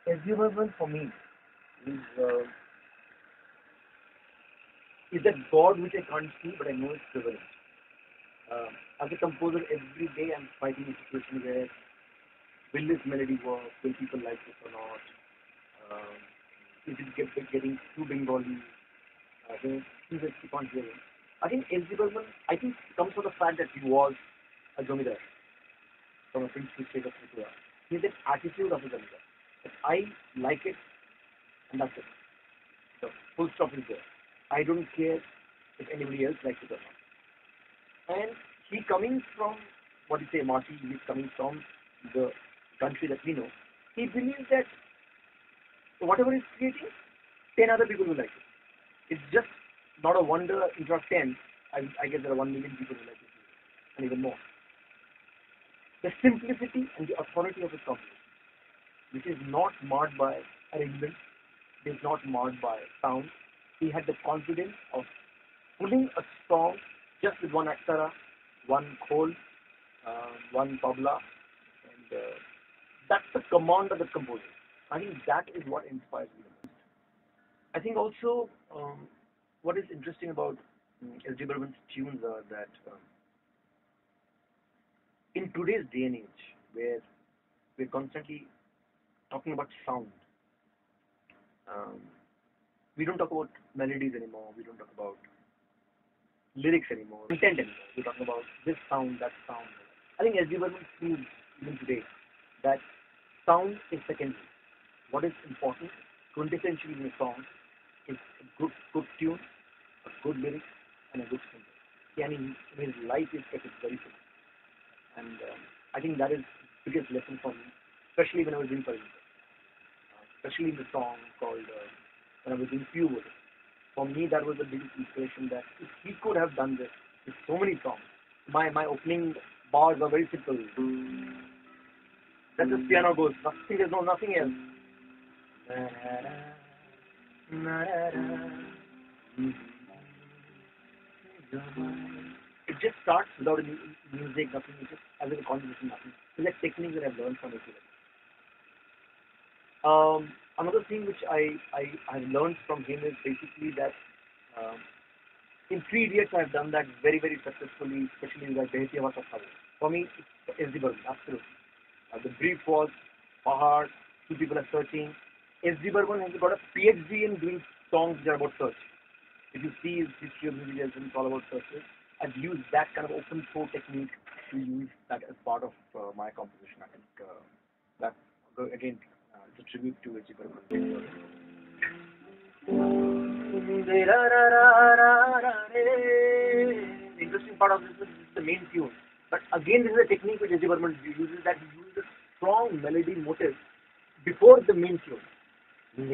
SD Burman for me is that God which I can't see, but I know it's prevalent. As a composer, every day I'm fighting a situation where will this melody work? Will people like this or not? Is it getting too Bengali? Things that keep on hearing. I think SD Burman, comes from the fact that he was a Jomidar from a princely state of Tripura. He has that attitude of a Jomidar. That I like it, and that's it. The full stop is there. I don't care if anybody else likes it or not. And he coming from, what you say, Marty, he's coming from the country that we know. He believes that whatever he's creating, 10 other people will like it. It's just not a wonder, instead of 10, I guess there are 1 million people who like it, and even more. The simplicity and the authority of his composition, which is not marred by arrangement, is not marred by sound. He had the confidence of pulling a song just with one aksara, one khol, one tabla, and that's the command of the composer. I think that is what inspires me. I think also what is interesting about SD Burman's tunes are that in today's day and age, where we're constantly talking about sound, we don't talk about melodies anymore, we don't talk about lyrics anymore, content anymore. We're talking about this sound, that sound. I think SD Burman proves even today that sound is secondary. What is important, quintessentially in a song, is a good tune, a good lyric, and a good singer. I mean, his life is kept very simple. And I think that is the biggest lesson for me, especially when I was doing Phoolon. Especially in the song called when I was doing Phoolon. For me, that was the biggest inspiration that if he could have done this with so many songs. My opening bars are very simple. Then the piano goes. There's nothing else. It just starts without any music, nothing. It's just as a conversation, nothing. It's like techniques that I've learned from it. Another thing which I learned from him is basically that in 3 Idiots I've done that very, very successfully, especially in the diechho. For me, it's SD Burman, absolutely. The brief was Pahad, 2 people are searching. SD Burman has got a PhD in doing songs that are about search. If you see his history of music, it's all about searches. I've used that kind of open flow technique to use that as part of my composition. I think that, again, it's a tribute to SD Burman. The interesting part of this is the main tune. But again, this is a technique which SD Burman uses, that he uses a strong melody motive before the main tune. This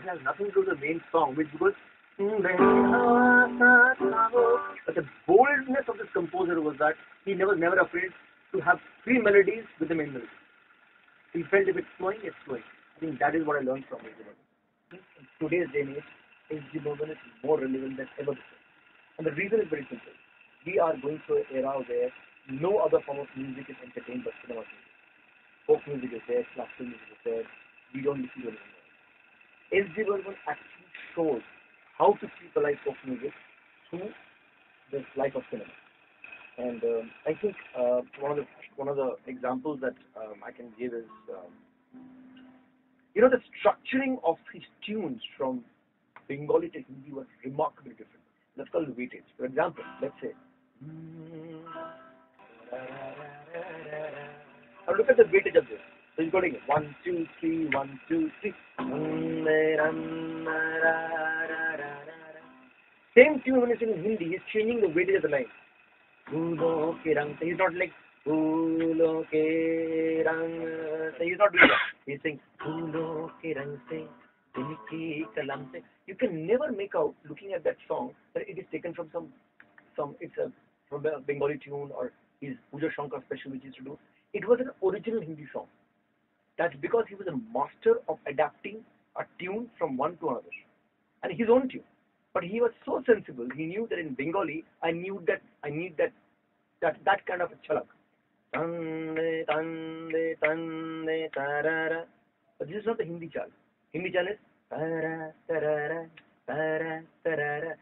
has nothing to do with the main song, which goes. But the boldness of this composer was that he never afraid to have 3 melodies with the main melody. He felt if it's flowing, it's flowing. I think that is what I learned from SD Burman. In today's day and age, SD Burman is more relevant than ever before. And the reason is very simple. We are going through an era where no other form of music is entertained but cinema music. Folk music is there, classical music is there. We don't listen to it anymore. SD Burman actually shows how to keep alive folk music through this life of cinema. And I think one of the examples that I can give is the structuring of his tunes from Bengali to Hindi was remarkably different. That's called weightage. For example, let's say now look at the weightage of this. So he's going 1, 2, 3, 1, 2, 3. Same tune when he's in Hindi, he's changing the weightage of the line. He's not like Phoolon ke rang. He's not doing that. He's saying Phoolon ke rang se dinki kalam se. You can never make out, looking at that song, that it is taken from some. It's a from a Bengali tune or his Puja Shankar special which he used to do. It was an original Hindi song. That's because he was a master of adapting a tune from one to another, and his own tune. But he was so sensible. He knew that in Bengali, I need that kind of a chalak. Tande, tande, tande, tarara. But this is not the Hindi chal. Hindi chal is tara, tarara, tara, tarara.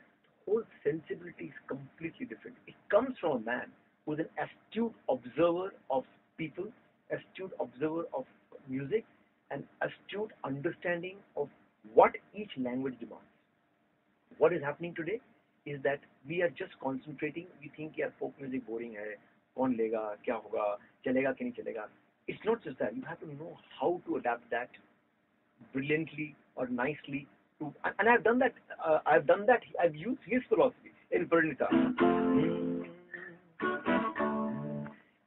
The whole sensibility is completely different. It comes from a man who is an astute observer of people, astute observer of music, and astute understanding of what each language demands. What is happening today is that we are just concentrating. We think, yeah, folk music boring hai, kaun lega, kya hoga, chalega ki nahi chalega. It's not just that. You have to know how to adapt that brilliantly or nicely. And I've done that. I've used his philosophy in Purnita.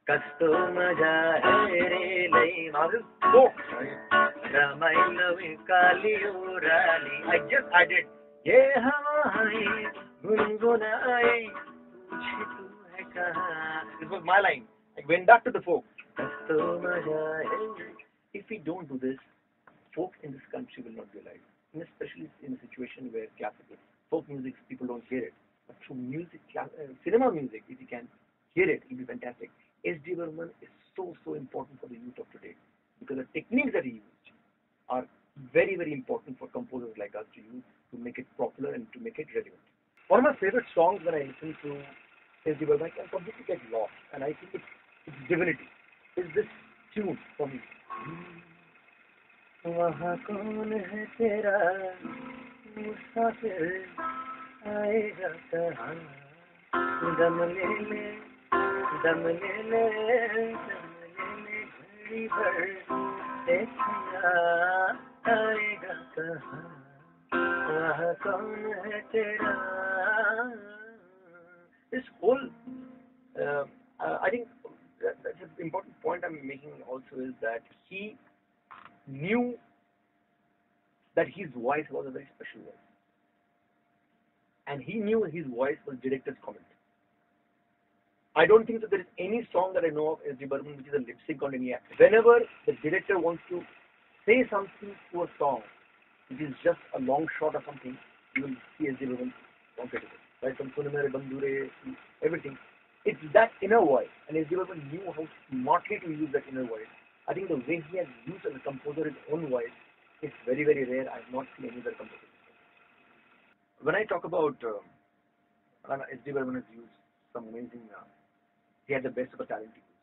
Kasto maja hai re lai maru folk. Ramai kali urali. I just added. Ye hawai gungunaye pooche tu hai kahan. This was my line. I went back to the folk. Kasto maja hai. If we don't do this, folk in this country will not be alive. And especially in a situation where classical folk music, people don't hear it. But through music, cinema music, if you can hear it, it'll be fantastic. S.D. Burman is so important for the youth of today because the techniques that he used are very, very important for composers like us to use to make it popular and to make it relevant. One of my favorite songs when I listen to S.D. Burman, I can completely get lost, and I think it's divinity. Is this tune for me? वहाँ कौन है तेरा मुसाफिर आएगा कहाँ दम ले ले दम ले ले घड़ी भर देखना आएगा कहाँ वहाँ कौन है तेरा. This whole I think that's an important point I'm making also is that he knew that his voice was a very special voice. And he knew his voice was director's comment. I don't think that there is any song that I know of S.D. Burman which is a lip sync on any actor. Whenever the director wants to say something to a song which is just a long shot or something, you will see S.D. Burman conquer it. Right from Sunamere, Bandure, everything. It's that inner voice. And S.D. Burman knew how smartly to use that inner voice. I think the way he has used as a composer his own voice is very, very rare. I have not seen any other composer. When I talk about S.D. Burman has used some amazing, he had the best of the talent people.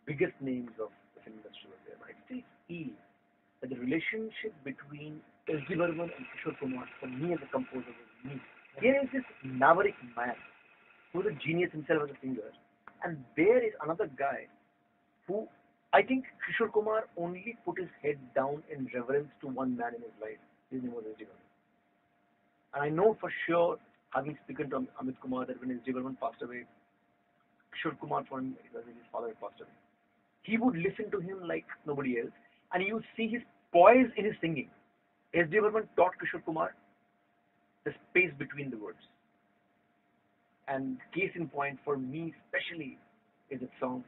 Biggest names of the film industry were there. I still feel that the relationship between S.D. Burman and Kishore Kumar, for me as a composer, was unique. Here is this maverick man who is a genius himself as a singer, and there is another guy who I think Kishore Kumar only put his head down in reverence to one man in his life. His name was S.D. Burman. And I know for sure, having spoken to Amit Kumar, that when S.D. Burman passed away, Kishore Kumar, his father had passed away, he would listen to him like nobody else, and you would see his poise in his singing. S.D. Burman taught Kishore Kumar the space between the words. And case in point for me especially is the song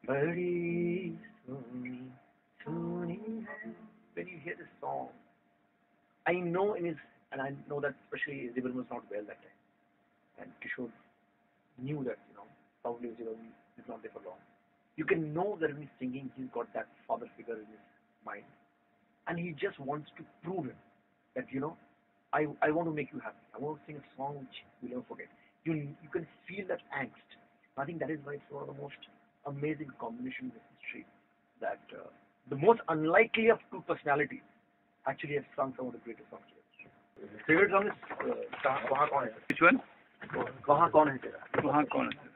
Badi Soni Hai. When you hear this song, I know and I know that especially S.D. Burman was not well that time, and Kishore knew that probably S.D. Burman is not there for long. You can know that when he's singing, he's got that father figure in his mind, and he just wants to prove him that I want to make you happy. I want to sing a song which you'll never forget. You can feel that angst. I think that is why it's one of the most amazing combinations in history. That the most unlikely of two personalities actually have sung some of the greatest songs together. Favorite song is Kahan Kaun Hai. Which one? Kahan Kaun Hai Tera. Kahan Kaun Hai.